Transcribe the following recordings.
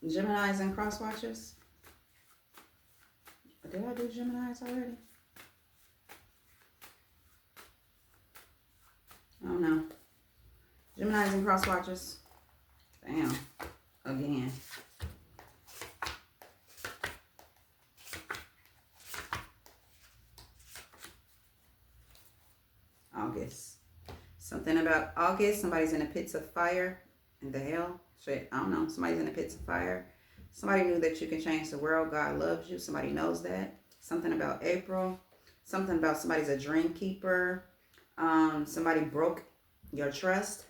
Geminis and cross watchers. Did I do Geminis already? I don't know. Geminis and cross watchers. Damn. Again. August. Something about August. Somebody's in the pits of fire. In the hell? Shit, I don't know. Somebody's in the pits of fire. Somebody knew that you can change the world. God loves you. Somebody knows that. Something about April. Something about somebody's a dream keeper. Somebody broke your trust.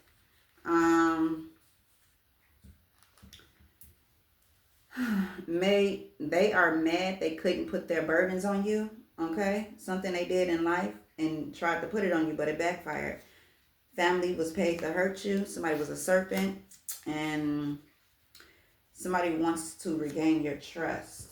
They are mad they couldn't put their burdens on you. Okay? Something they did in life and tried to put it on you, but it backfired. Family was paid to hurt you. Somebody was a serpent. And somebody wants to regain your trust.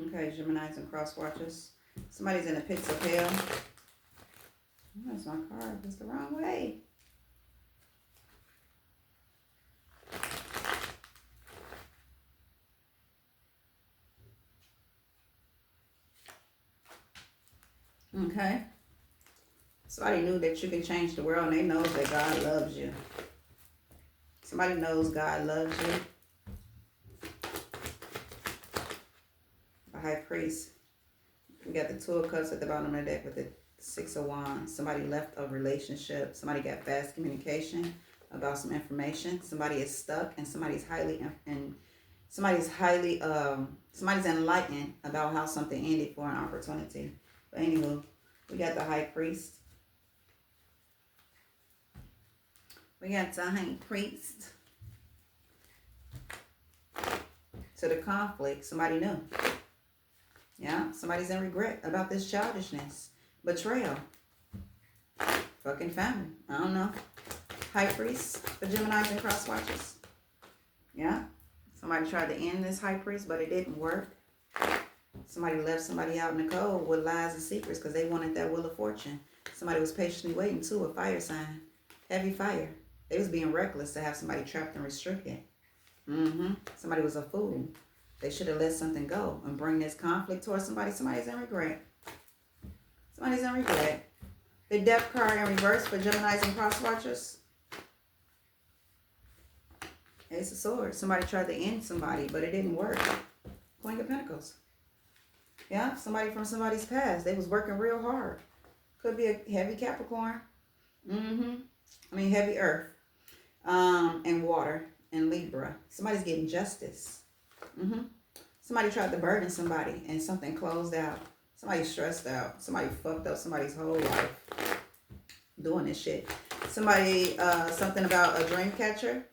Okay, Geminis and cross watchers. Somebody's in the pits of hell. Oh, that's my card. It's the wrong way. Okay. Somebody knew that you can change the world and they know that God loves you. Somebody knows God loves you. A high priest. We got the Two of Cups at the bottom of the deck with the Six of Wands. Somebody left a relationship. Somebody got fast communication about some information. Somebody is stuck and somebody's enlightened about how something ended for an opportunity. But anywho, we got the high priest. We got the high priest. To the conflict, somebody knew. Yeah, somebody's in regret about this childishness. Betrayal. Fucking family. I don't know. High priest for Geminis and cross watchers. Yeah. Somebody tried to end this high priest, but it didn't work. Somebody left somebody out in the cold with lies and secrets because they wanted that wheel of fortune. Somebody was patiently waiting too, a fire sign. Heavy fire. They was being reckless to have somebody trapped and restricted. Somebody was a fool. They should have let something go and bring this conflict towards somebody. Somebody's in regret. Somebody's in regret. The Death card in reverse for Geminis and cross watchers. Ace of Swords. Somebody tried to end somebody, but it didn't work. Queen of Pentacles. Yeah, somebody from somebody's past. They was working real hard. Could be a heavy Capricorn. Heavy Earth. And water and Libra. Somebody's getting justice. Somebody tried to burden somebody and something closed out. Somebody stressed out. Somebody fucked up somebody's whole life doing this shit. Somebody, something about a dream catcher.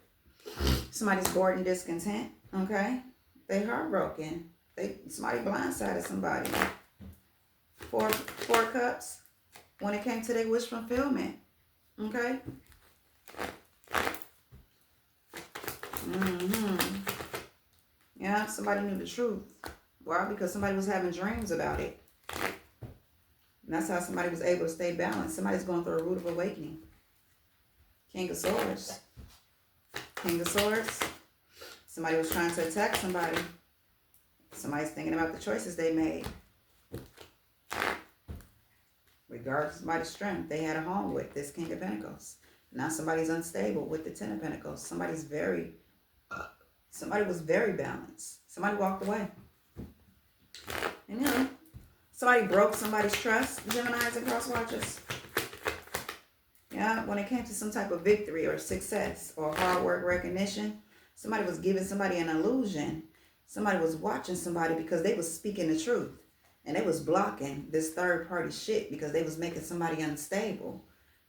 Somebody's bored and discontent. Okay? They heartbroken. Somebody blindsided somebody. Four cups when it came to their wish fulfillment. Okay? Yeah, somebody knew the truth. Why? Because somebody was having dreams about it. And that's how somebody was able to stay balanced. Somebody's going through a root of awakening. King of Swords. King of Swords. Somebody was trying to attack somebody. Somebody's thinking about the choices they made. Regardless of somebody's strength, they had a home with this King of Pentacles. Now somebody's unstable with the Ten of Pentacles. Somebody was very balanced. Somebody walked away. And somebody broke somebody's trust. Geminis and cross watchers. Yeah, when it came to some type of victory or success or hard work recognition, somebody was giving somebody an illusion. Somebody was watching somebody because they was speaking the truth. And they was blocking this third party shit because they was making somebody unstable.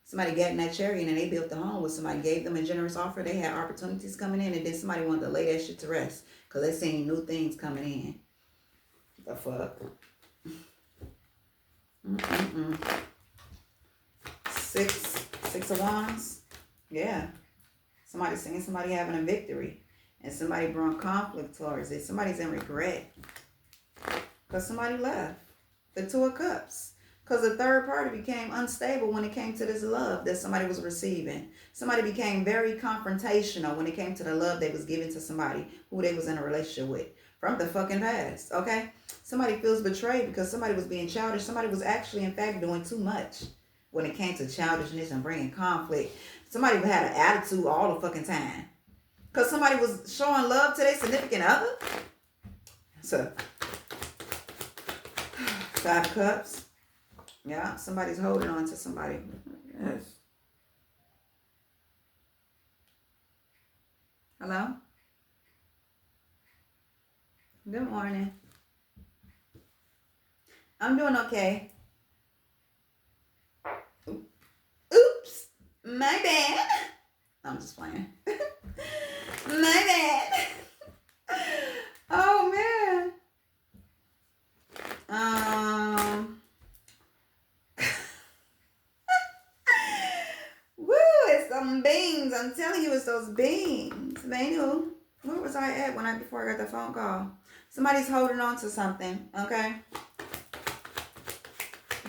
Somebody got in that chariot and they built the home with somebody, gave them a generous offer. They had opportunities coming in, and then somebody wanted to lay that shit to rest because they seen new things coming in. The fuck? Six of Wands. Yeah. Somebody seeing somebody having a victory, and somebody brought conflict towards it. Somebody's in regret because somebody left. The Two of Cups. Because the third party became unstable when it came to this love that somebody was receiving. Somebody became very confrontational when it came to the love they was giving to somebody who they was in a relationship with. From the fucking past, okay? Somebody feels betrayed because somebody was being childish. Somebody was actually, in fact, doing too much when it came to childishness and bringing conflict. Somebody had an attitude all the fucking time. Because somebody was showing love to their significant other. So, Five of Cups. Yeah, somebody's holding on to somebody. Yes. Hello? Good morning. I'm doing okay. Oops. My bad. I'm just playing. My bad. Oh, man. Woo, it's some beans. I'm telling you, it's those beans. They knew. Where was I at before I got the phone call? Somebody's holding on to something, okay?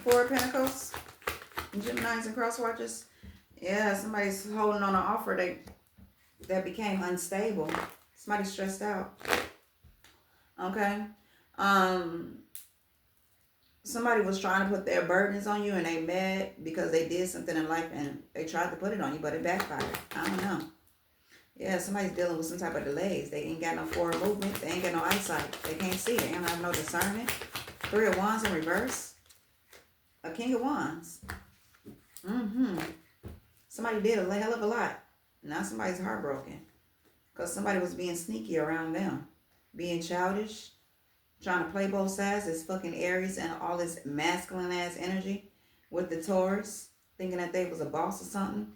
Four of Pentacles. Geminis and cross watchers. Yeah, somebody's holding on an offer that became unstable. Somebody's stressed out. Okay? Somebody was trying to put their burdens on you and they mad because they did something in life and they tried to put it on you, but it backfired. I don't know. Yeah, somebody's dealing with some type of delays. They ain't got no forward movement. They ain't got no eyesight. They can't see. They don't have no discernment. Three of Wands in reverse. A King of Wands. Somebody did a hell of a lot. Now somebody's heartbroken because somebody was being sneaky around them. Being childish. Trying to play both sides. This fucking Aries and all this masculine ass energy with the Taurus. Thinking that they was a boss or something.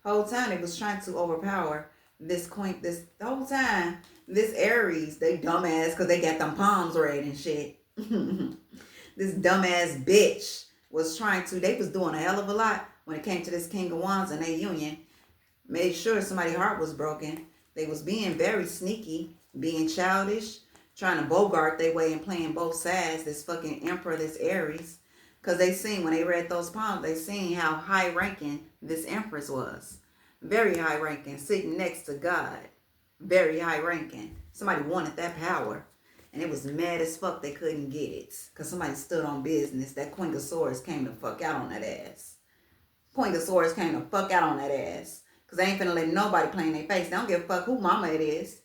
Whole time they was trying to overpower this queen. The whole time. This Aries, they dumbass because they got them palms red and shit. This dumbass bitch was they was doing a hell of a lot when it came to this King of Wands and their union. Made sure somebody's heart was broken. They was being very sneaky, being childish, trying to bogart their way and playing both sides. This fucking Emperor, this Aries. Because they seen, when they read those palms, they seen how high-ranking this Empress was. Very high-ranking, sitting next to God. Very high-ranking. Somebody wanted that power. And it was mad as fuck they couldn't get it. Because somebody stood on business. That Queen of Swords came the fuck out on that ass. Queen of Swords came the fuck out on that ass. Because they ain't finna let nobody play in their face. They don't give a fuck who mama it is.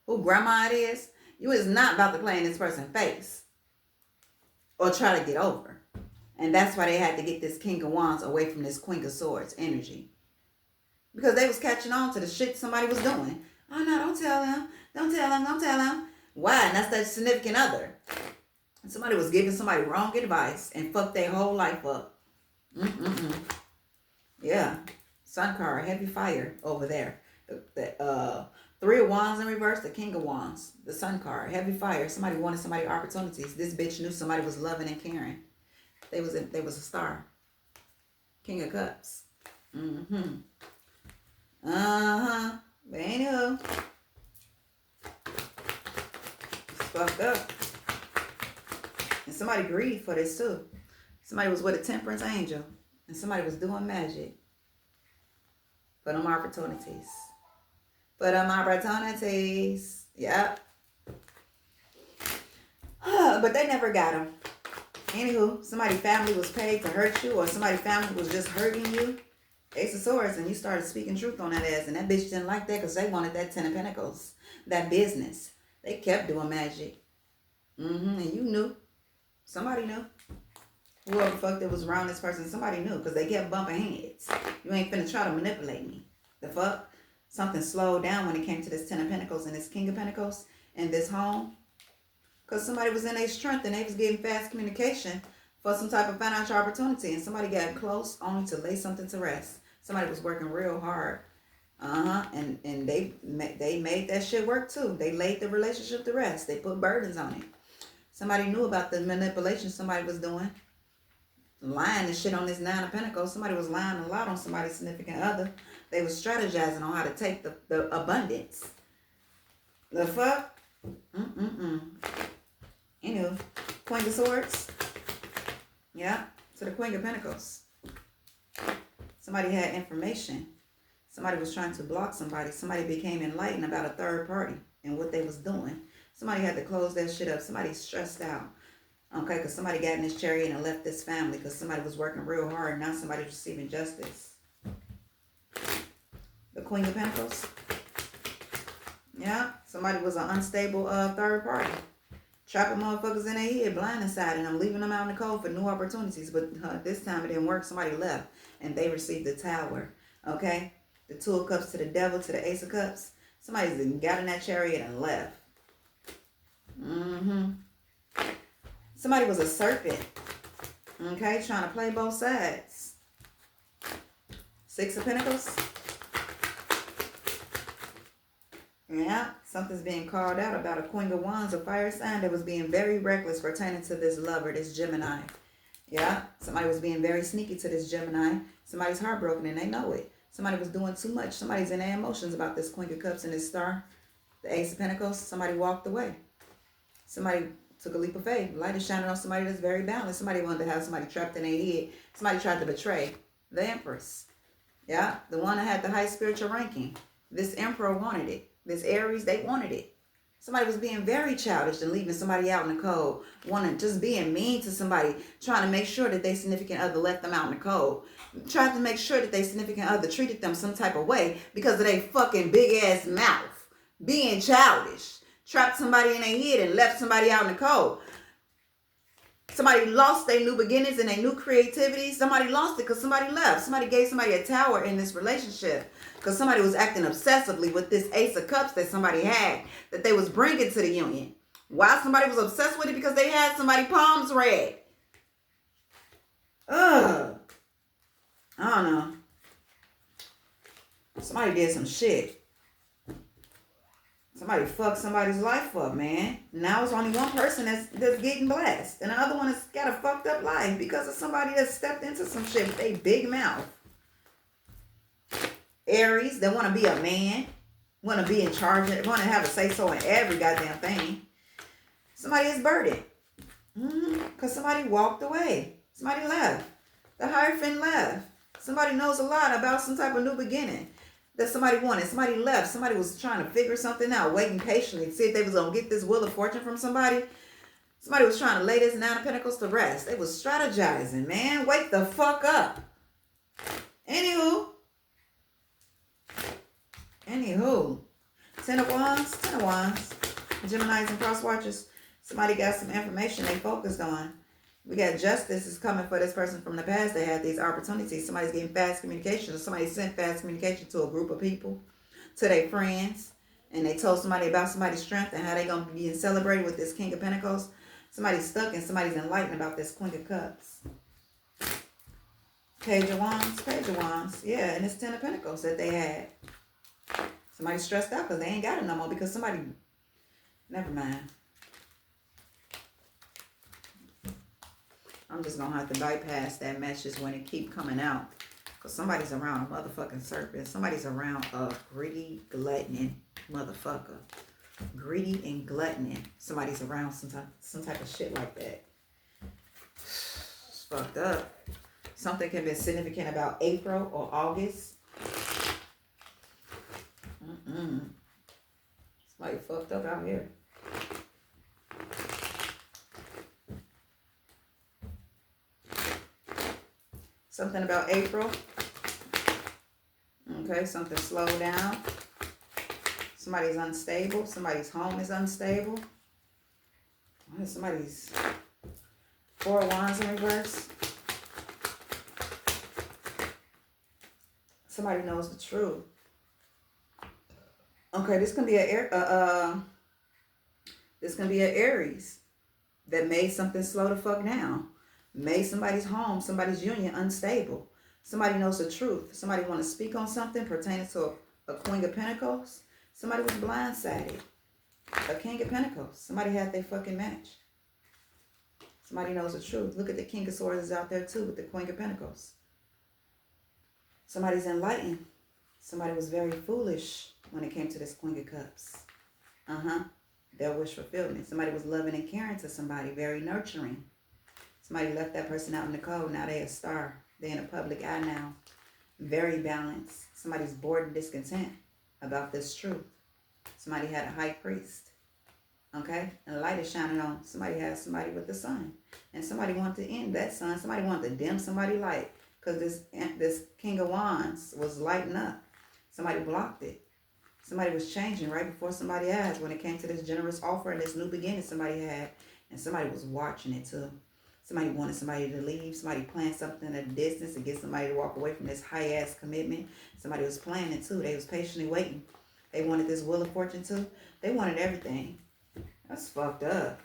Who grandma it is. You is not about to play in this person's face. Or try to get over. And that's why they had to get this King of Wands away from this Queen of Swords energy. Because they was catching on to the shit somebody was doing. Oh no, don't tell him. Don't tell him. Don't tell him. Why? And that's that significant other. Somebody was giving somebody wrong advice and fucked their whole life up. Yeah. Sun card, heavy fire over there. The Three of Wands in reverse, the King of Wands. The Sun card, heavy fire. Somebody wanted somebody opportunities. This bitch knew somebody was loving and caring. They was a star. King of Cups. But anywho. It's fucked up. And somebody grieved for this too. Somebody was with a temperance angel. And somebody was doing magic. For them opportunities. For them opportunities. Yep. But they never got them. Anywho, somebody's family was paid to hurt you, or somebody's family was just hurting you. Ace of Swords, and you started speaking truth on that ass, and that bitch didn't like that because they wanted that Ten of Pentacles, that business. They kept doing magic. And you knew. Somebody knew. Whoever the fuck that was around this person, somebody knew because they kept bumping heads. You ain't finna try to manipulate me. The fuck? Something slowed down when it came to this Ten of Pentacles and this King of Pentacles and this home. Because somebody was in their strength and they was getting fast communication for some type of financial opportunity. And somebody got close only to lay something to rest. Somebody was working real hard. And they made that shit work too. They laid the relationship to rest. They put burdens on it. Somebody knew about the manipulation somebody was doing. Lying and shit on this 9 of Pentacles. Somebody was lying a lot on somebody's significant other. They was strategizing on how to take the abundance. The fuck? Anyway, Queen of Swords. Yeah. So the Queen of Pentacles. Somebody had information. Somebody was trying to block somebody. Somebody became enlightened about a third party and what they was doing. Somebody had to close that shit up. Somebody's stressed out. Okay, because somebody got in this chariot and left this family because somebody was working real hard and now somebody's receiving justice. The Queen of Pentacles. Yeah, somebody was an unstable third party. Trapping motherfuckers in their head, blindsiding them, leaving them out in the cold for new opportunities. But this time it didn't work. Somebody left and they received the Tower. Okay? The 2 of Cups to the Devil to the Ace of Cups. Somebody's got in that chariot and left. Somebody was a serpent. Okay? Trying to play both sides. 6 of Pentacles. Yeah, something's being called out about a Queen of Wands, a fire sign that was being very reckless pertaining to this lover, this Gemini. Yeah, somebody was being very sneaky to this Gemini. Somebody's heartbroken and they know it. Somebody was doing too much. Somebody's in their emotions about this Queen of Cups and this star, the Ace of Pentacles. Somebody walked away. Somebody took a leap of faith. Light is shining on somebody that's very balanced. Somebody wanted to have somebody trapped in their head. Somebody tried to betray the Empress. Yeah, the one that had the high spiritual ranking. This Emperor wanted it. This Aries, they wanted it. Somebody was being very childish and leaving somebody out in the cold. Just being mean to somebody. Trying to make sure that their significant other left them out in the cold. Tried to make sure that their significant other treated them some type of way because of their fucking big ass mouth. Being childish. Trapped somebody in their head and left somebody out in the cold. Somebody lost their new beginnings and their new creativity. Somebody lost it because somebody left. Somebody gave somebody a tower in this relationship. Because somebody was acting obsessively with this Ace of Cups that somebody had. That they was bringing to the union. Why somebody was obsessed with it? Because they had somebody palms read. Ugh. I don't know. Somebody did some shit. Somebody fucked somebody's life up, man. Now it's only one person that's getting blessed. And the other one has got a fucked up life because of somebody that stepped into some shit with a big mouth. Aries, they want to be a man. Want to be in charge. Want to have a say-so in every goddamn thing. Somebody is burdened. Because somebody walked away. Somebody left. The Hierophant left. Somebody knows a lot about some type of new beginning that somebody wanted. Somebody left. Somebody was trying to figure something out, waiting patiently to see if they was going to get this Wheel of Fortune from somebody. Somebody was trying to lay this 9 of Pentacles to rest. They was strategizing, man. Wake the fuck up. Anywho. 10 of Wands. Geminis and cross watchers. Somebody got some information they focused on. We got justice is coming for this person from the past. They had these opportunities. Somebody's getting fast communication. Or somebody sent fast communication to a group of people, to their friends. And they told somebody about somebody's strength and how they're going to be celebrated with this King of Pentacles. Somebody's stuck and somebody's enlightened about this Queen of Cups. Page of Wands. Yeah, and it's 10 of Pentacles that they had. Somebody's stressed out because they ain't got it no more because somebody... Never mind. I'm just going to have to bypass that message when it keep coming out. Because somebody's around a motherfucking serpent. Somebody's around a greedy, gluttonous motherfucker. Greedy and gluttonous. Somebody's around some type of shit like that. It's fucked up. Something can be significant about April or August. Somebody fucked up out here. Something about April. Okay, something slowed down. Somebody's unstable. Somebody's home is unstable. Somebody's 4 of Wands in reverse. Somebody knows the truth. Okay, this can be an Aries that made something slow the fuck down. Made somebody's home, somebody's union unstable. Somebody knows the truth. Somebody want to speak on something pertaining to a Queen of Pentacles. Somebody was blindsided. A King of Pentacles. Somebody had their fucking match. Somebody knows the truth. Look at the King of Swords is out there too with the Queen of Pentacles. Somebody's enlightened. Somebody was very foolish when it came to this Queen of Cups. Their wish fulfillment. Somebody was loving and caring to somebody. Very nurturing. Somebody left that person out in the cold. Now they a star. They're in a public eye now. Very balanced. Somebody's bored and discontent about this truth. Somebody had a high priest. Okay? And the light is shining on. Somebody has somebody with the sun. And somebody wanted to end that sun. Somebody wanted to dim somebody's light. Because this King of Wands was lighting up. Somebody blocked it. Somebody was changing right before somebody asked when it came to this generous offer and this new beginning somebody had. And somebody was watching it too. Somebody wanted somebody to leave. Somebody planned something at a distance to get somebody to walk away from this high-ass commitment. Somebody was planning too. They was patiently waiting. They wanted this Wheel of Fortune too. They wanted everything. That's fucked up.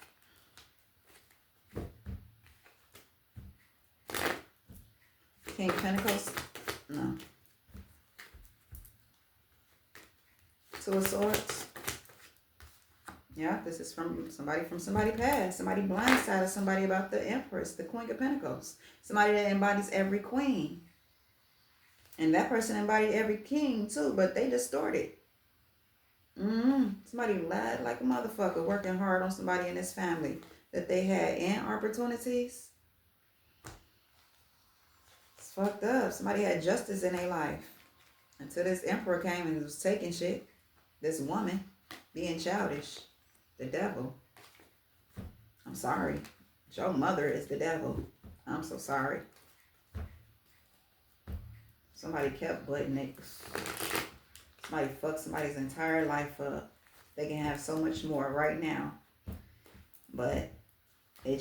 King of Pentacles? No. Two of Swords? Yeah, this is from somebody past. Somebody blindsided somebody about the Empress, the Queen of Pentacles. Somebody that embodies every queen. And that person embodied every king too, but they distorted. Somebody lied like a motherfucker, working hard on somebody in this family that they had and opportunities. It's fucked up. Somebody had justice in their life until this emperor came and was taking shit. This woman being childish. The devil. I'm sorry. Your mother is the devil. I'm so sorry. Somebody kept butting it. Somebody fucked somebody's entire life up. They can have so much more right now. But it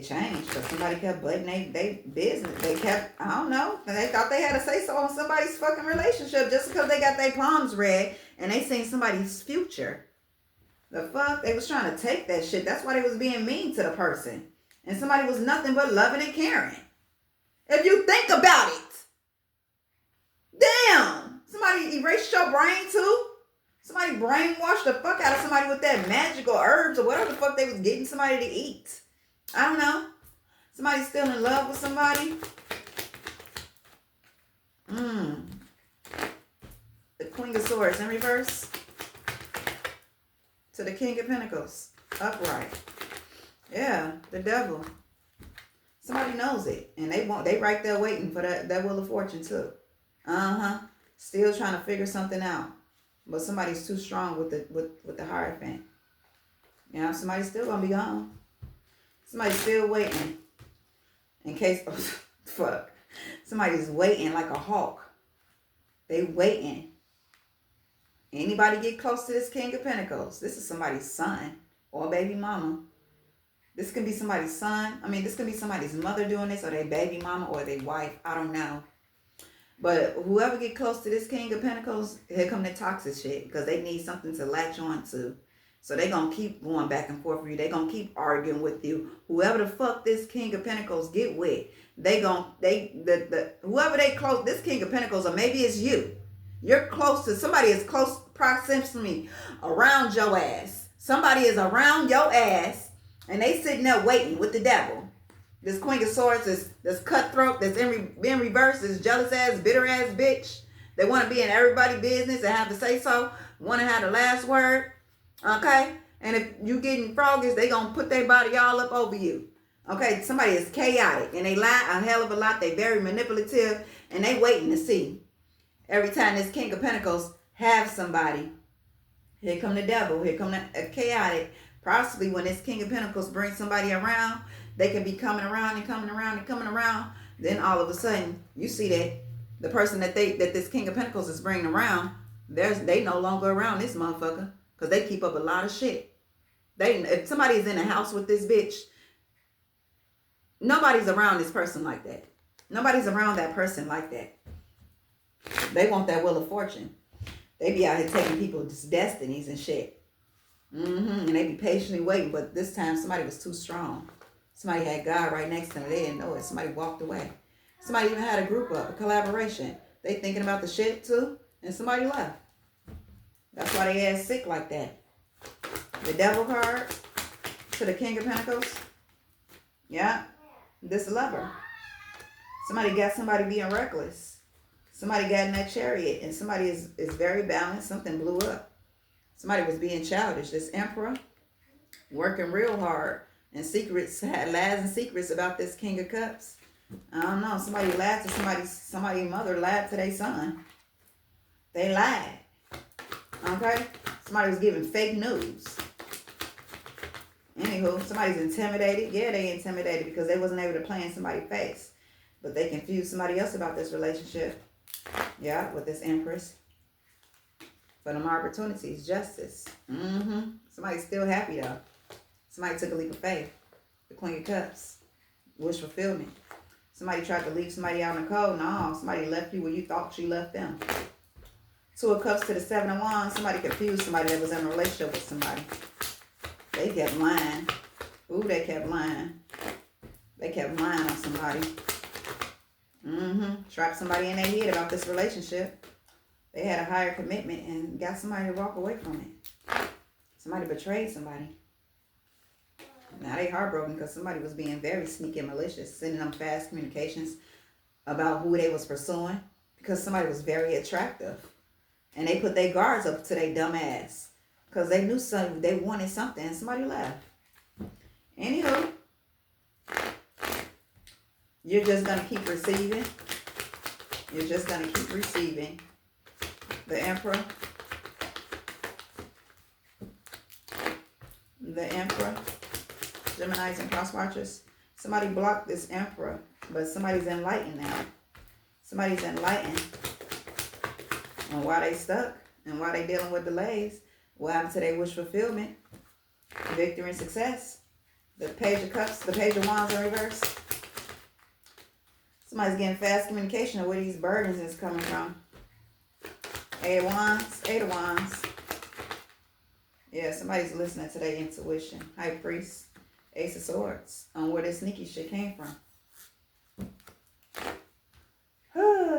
changed because somebody kept butting they business. They kept, I don't know. They thought they had to say so on somebody's fucking relationship just because they got their palms read and they seen somebody's future. The fuck? They was trying to take that shit. That's why they was being mean to the person. And somebody was nothing but loving and caring. If you think about it. Damn. Somebody erased your brain too. Somebody brainwashed the fuck out of somebody with that magical herbs or whatever the fuck they was getting somebody to eat. I don't know. Somebody still in love with somebody. The Queen of Swords in reverse. To the King of Pentacles. Upright. Yeah, the devil. Somebody knows it. And they right there waiting for that Wheel of Fortune too. Still trying to figure something out. But somebody's too strong with the Hierophant. You know, somebody's still gonna be gone. Somebody's still waiting. In case fuck. Somebody's waiting like a hawk. They waiting. Anybody get close to this King of Pentacles? This is somebody's son or baby mama. This can be somebody's son. I mean, this can be somebody's mother doing this or their baby mama or their wife. I don't know. But whoever get close to this King of Pentacles, here come the toxic shit because they need something to latch on to. So they going to keep going back and forth with you. They going to keep arguing with you. Whoever the fuck this King of Pentacles get with, whoever they close, this King of Pentacles, or maybe it's you. You're close to, somebody is close proximity around your ass. Somebody is around your ass and they sitting there waiting with the devil. This Queen of Swords is this cutthroat, that's in reverse, this jealous ass, bitter ass bitch. They want to be in everybody's business and have to say so. Want to have the last word. Okay? And if you getting froggies, they going to put their body all up over you. Okay? Somebody is chaotic and they lie a hell of a lot. They very manipulative and they waiting to see. Every time this King of Pentacles have somebody, here come the devil, here come the chaotic. Possibly when this King of Pentacles brings somebody around, they can be coming around and coming around and coming around. Then all of a sudden, you see that the person that this King of Pentacles is bringing around, they no longer around this motherfucker because they keep up a lot of shit. If somebody is in a house with this bitch, nobody's around this person like that. Nobody's around that person like that. They want that Wheel of Fortune. They be out here taking people's destinies and shit. And they be patiently waiting, but this time somebody was too strong. Somebody had God right next to them. They didn't know it. Somebody walked away. Somebody even had a group up, a collaboration. They thinking about the shit too, and somebody left. That's why they ass sick like that. The devil card to the King of Pentacles. Yeah. This lover. Somebody got somebody being reckless. Somebody got in that chariot and somebody is very balanced. Something blew up. Somebody was being childish. This emperor working real hard and secrets, had lies and secrets about this King of Cups. I don't know. Somebody lied to somebody's mother lied to their son. They lied. Okay? Somebody was giving fake news. Anywho, somebody's intimidated. Yeah, they intimidated because they wasn't able to play in somebody's face. But they confused somebody else about this relationship. Yeah, with this Empress. For them opportunities, justice. Somebody's still happy though. Somebody took a leap of faith. The Queen of Cups. Wish fulfillment. Somebody tried to leave somebody out in the cold. No, somebody left you where you thought she left them. Two of Cups to the Seven of Wands. Somebody confused somebody that was in a relationship with somebody. They kept lying. Ooh, they kept lying. They kept lying on somebody. Trapped somebody in their head about this relationship. They had a higher commitment and got somebody to walk away from it. Somebody betrayed somebody. Now they heartbroken because somebody was being very sneaky and malicious, sending them fast communications about who they was pursuing because somebody was very attractive. And they put their guards up to their dumb ass because they knew something, they wanted something and somebody left. Anywho, you're just going to keep receiving. You're just going to keep receiving. The Emperor. The Emperor. Geminis and cross watchers. Somebody blocked this Emperor, but somebody's enlightened now. Somebody's enlightened on why they stuck and why they dealing with delays. What happened to their wish fulfillment? Victory and success. The Page of Cups, the Page of Wands in reverse. Somebody's getting fast communication of where these burdens is coming from. Eight of Wands, Eight of Wands. Yeah, somebody's listening to their intuition. High Priest, Ace of Swords, on where this sneaky shit came from.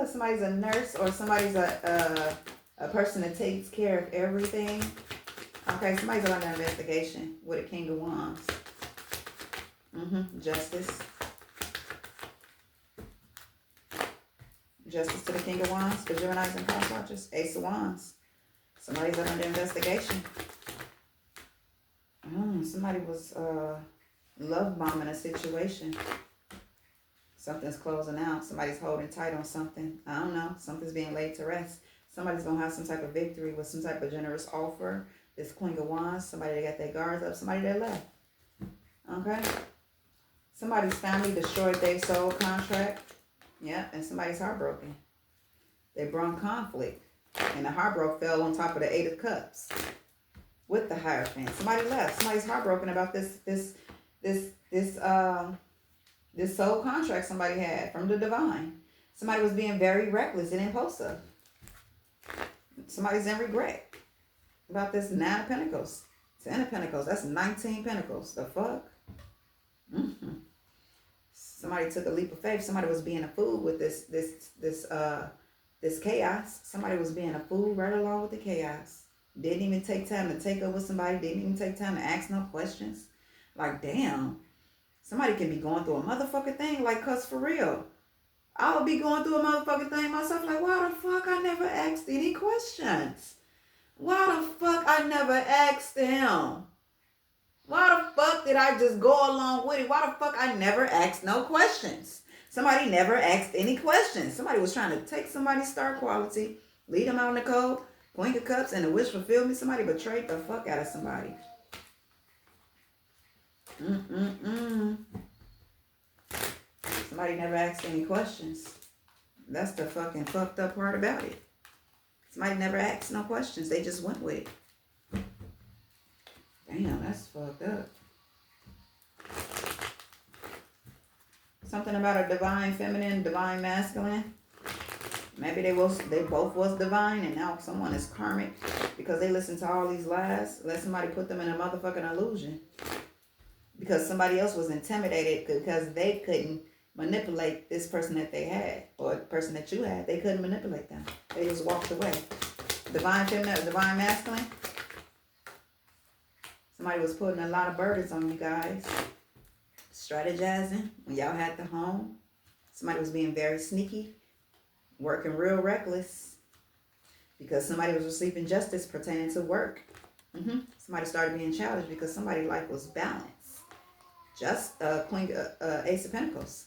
Somebody's a nurse or somebody's a person that takes care of everything. Okay, somebody's under investigation with a King of Wands. Justice. Justice to the King of Wands for Geminis and cross watchers. Ace of Wands. Somebody's under investigation. Somebody was love bombing a situation. Something's closing out. Somebody's holding tight on something. I don't know. Something's being laid to rest. Somebody's going to have some type of victory with some type of generous offer. This Queen of Wands. Somebody that got their guards up. Somebody that left. Okay? Somebody's family destroyed their soul contract. Yeah, and somebody's heartbroken. They brought conflict. And the heartbroken fell on top of the Eight of Cups. With the Hierophant. Somebody left. Somebody's heartbroken about this soul contract somebody had from the divine. Somebody was being very reckless and impulsive. Somebody's in regret about this 9 of Pentacles. 10 of Pentacles. That's 19 Pentacles. The fuck? Somebody took a leap of faith. Somebody was being a fool with this chaos. Somebody was being a fool right along with the chaos. Didn't even take time to take up with somebody. Didn't even take time to ask no questions. Like, damn. Somebody can be going through a motherfucking thing, like, cuz for real. I would be going through a motherfucking thing myself, like, why the fuck I never asked any questions? Why the fuck I never asked him? Why the fuck did I just go along with it? Why the fuck I never asked no questions? Somebody never asked any questions. Somebody was trying to take somebody's star quality, lead them out in the cold, Queen of Cups, and the wish fulfillment. Somebody betrayed the fuck out of somebody. Somebody never asked any questions. That's the fucking fucked up part about it. Somebody never asked no questions. They just went with it. Damn, that's fucked up. Something about a divine feminine, divine masculine. Maybe they both was divine and now someone is karmic because they listened to all these lies. Let somebody put them in a motherfucking illusion. Because somebody else was intimidated because they couldn't manipulate this person that they had, or the person that you had. They couldn't manipulate them. They just walked away. Divine feminine, divine masculine. Somebody was putting a lot of burdens on you guys. Strategizing when y'all had the home. Somebody was being very sneaky, working real reckless, because somebody was receiving justice pertaining to work. Somebody started being childish because somebody's life was balanced. Just Queen, Ace of Pentacles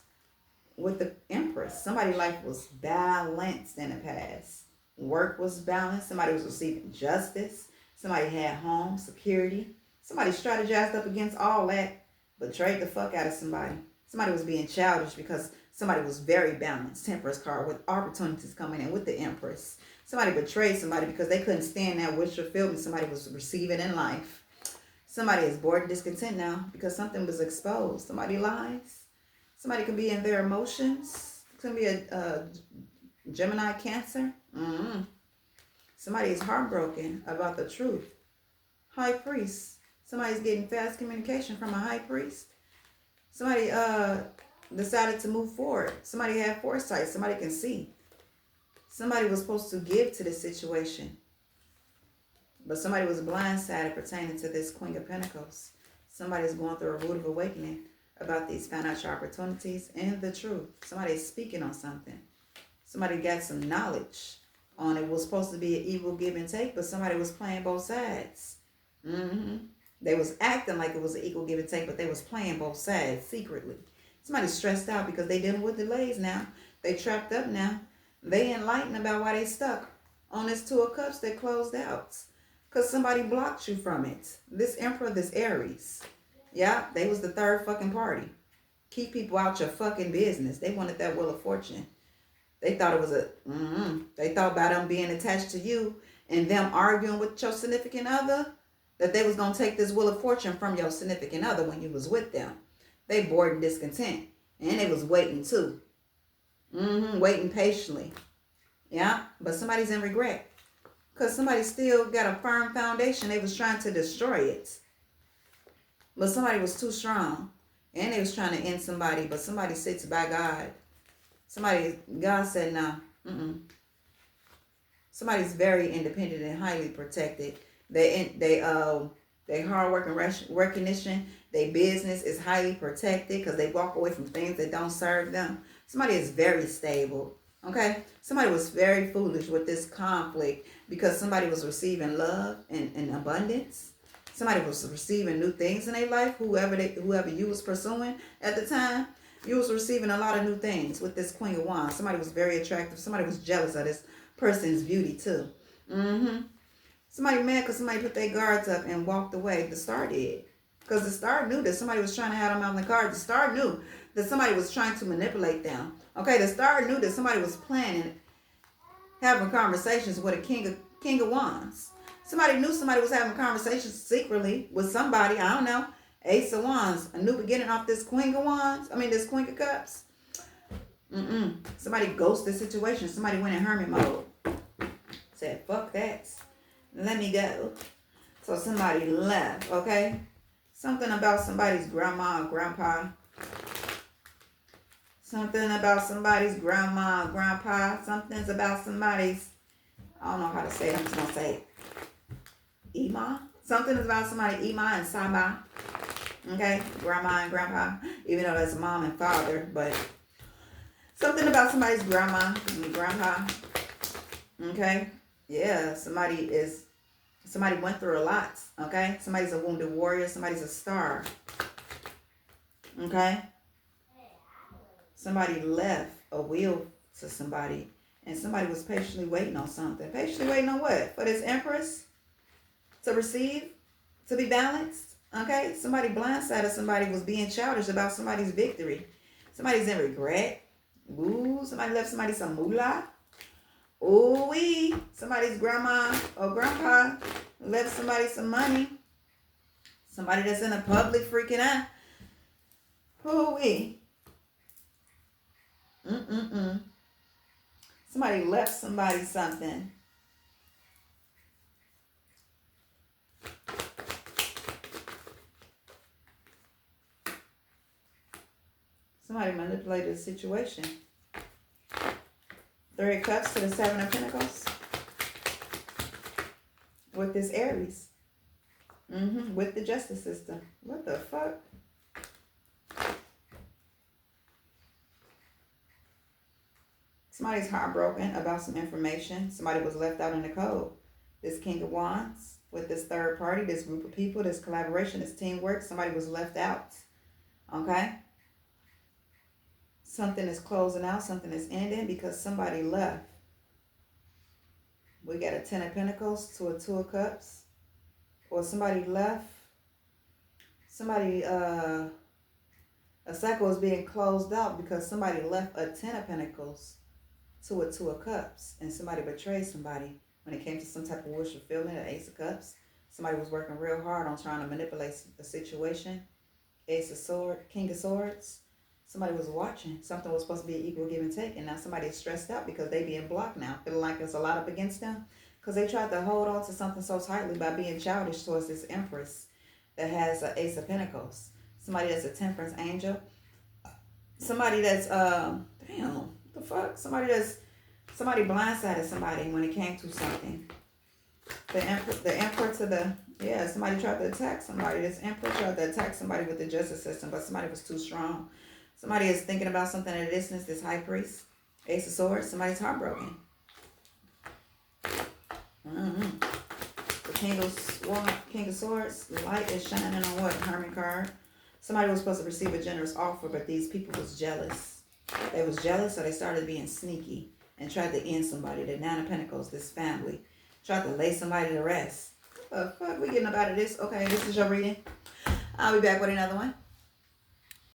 with the Empress. Somebody's life was balanced in the past. Work was balanced. Somebody was receiving justice. Somebody had home security. Somebody strategized up against all that, betrayed the fuck out of somebody. Somebody was being childish because somebody was very balanced. Temperance card with opportunities coming in with the Empress. Somebody betrayed somebody because they couldn't stand that wish fulfillment somebody was receiving in life. Somebody is bored and discontent now because something was exposed. Somebody lies. Somebody can be in their emotions. It can be a Gemini, Cancer. Somebody is heartbroken about the truth. High priest. Somebody's getting fast communication from a high priest. Somebody decided to move forward. Somebody had foresight. Somebody can see. Somebody was supposed to give to this situation, but somebody was blindsided pertaining to this Queen of Pentacles. Somebody's going through a root of awakening about these financial opportunities and the truth. Somebody's speaking on something. Somebody got some knowledge on it. Was supposed to be an equal give and take, but somebody was playing both sides. They was acting like it was an equal give and take, but they was playing both sides secretly. Somebody's stressed out because they dealing with delays now. They trapped up now. They enlightened about why they stuck on this Two of Cups that closed out. Because somebody blocked you from it. This Emperor, this Aries. Yeah, they was the third fucking party. Keep people out your fucking business. They wanted that Wheel of Fortune. They thought it was they thought about them being attached to you and them arguing with your significant other, that they was going to take this Wheel of Fortune from your significant other when you was with them. They bored and discontent. And they was waiting too. Waiting patiently. Yeah, but somebody's in regret. Because somebody still got a firm foundation. They was trying to destroy it. But somebody was too strong. And they was trying to end somebody. But somebody sits by God. God said no. Somebody's very independent and highly protected. They hard work and recognition. Their business is highly protected because they walk away from things that don't serve them. Somebody is very stable. Okay? Somebody was very foolish with this conflict because somebody was receiving love and abundance. Somebody was receiving new things in their life. Whoever you was pursuing at the time, you was receiving a lot of new things with this Queen of Wands. Somebody was very attractive. Somebody was jealous of this person's beauty too. Somebody mad because somebody put their guards up and walked away. The Star did. Because the Star knew that somebody was trying to have them on the card. The Star knew that somebody was trying to manipulate them. Okay, the Star knew that somebody was planning, having conversations with a King of Wands. Somebody knew somebody was having conversations secretly with somebody. I don't know. Ace of Wands. A new beginning off this Queen of Wands. This Queen of Cups. Somebody ghosted the situation. Somebody went in hermit mode. Said, fuck that. Let me go. So somebody left, okay? Something about somebody's grandma or grandpa. Something about somebody's grandma or grandpa. Something's about somebody's, I don't know how to say it. I'm just going to say it. Ima. Something is about somebody, Ima and Saba. Okay? Grandma and grandpa. Even though that's mom and father. But something about somebody's grandma and grandpa. Okay? Yeah, somebody went through a lot, okay? Somebody's a wounded warrior. Somebody's a star, okay? Somebody left a will to somebody, and somebody was patiently waiting on something. Patiently waiting on what? For this Empress to receive, to be balanced, okay? Somebody blindsided somebody, was being childish about somebody's victory. Somebody's in regret. Ooh, somebody left somebody some moolah. Ooh-wee. Somebody's grandma or grandpa left somebody some money. Somebody that's in the public freaking out. Ooh-wee. Somebody left somebody something. Somebody manipulated the situation. 3 of Cups to the 7 of Pentacles. With this Aries. With the justice system. What the fuck? Somebody's heartbroken about some information. Somebody was left out in the cold. This King of Wands with this third party, this group of people, this collaboration, this teamwork. Somebody was left out. Okay? Something is closing out. Something is ending because somebody left. We got a 10 of Pentacles to a 2 of Cups. Or somebody left. Somebody, a cycle is being closed out because somebody left a 10 of Pentacles to a 2 of Cups. And somebody betrayed somebody when it came to some type of wish fulfillment, an Ace of Cups. Somebody was working real hard on trying to manipulate the situation. Ace of Swords, King of Swords. Somebody was watching. Something was supposed to be equal give and take. And now somebody is stressed out because they being blocked now. Feeling like there's a lot up against them. Because they tried to hold on to something so tightly by being childish towards this Empress that has an Ace of Pentacles. Somebody that's a Temperance angel. Somebody that's, damn, what the fuck? Somebody blindsided somebody when it came to something. The Emperor to the, yeah, somebody tried to attack somebody. This Emperor tried to attack somebody with the justice system, but somebody was too strong. Somebody is thinking about something at a distance, this High Priest. Ace of Swords, somebody's heartbroken. The King of Swords, the light is shining on what? Hermit card. Somebody was supposed to receive a generous offer, but these people was jealous. They was jealous, so they started being sneaky and tried to end somebody. The 9 of Pentacles, this family, tried to lay somebody to rest. What the fuck? We getting up out of this? Okay, this is your reading. I'll be back with another one.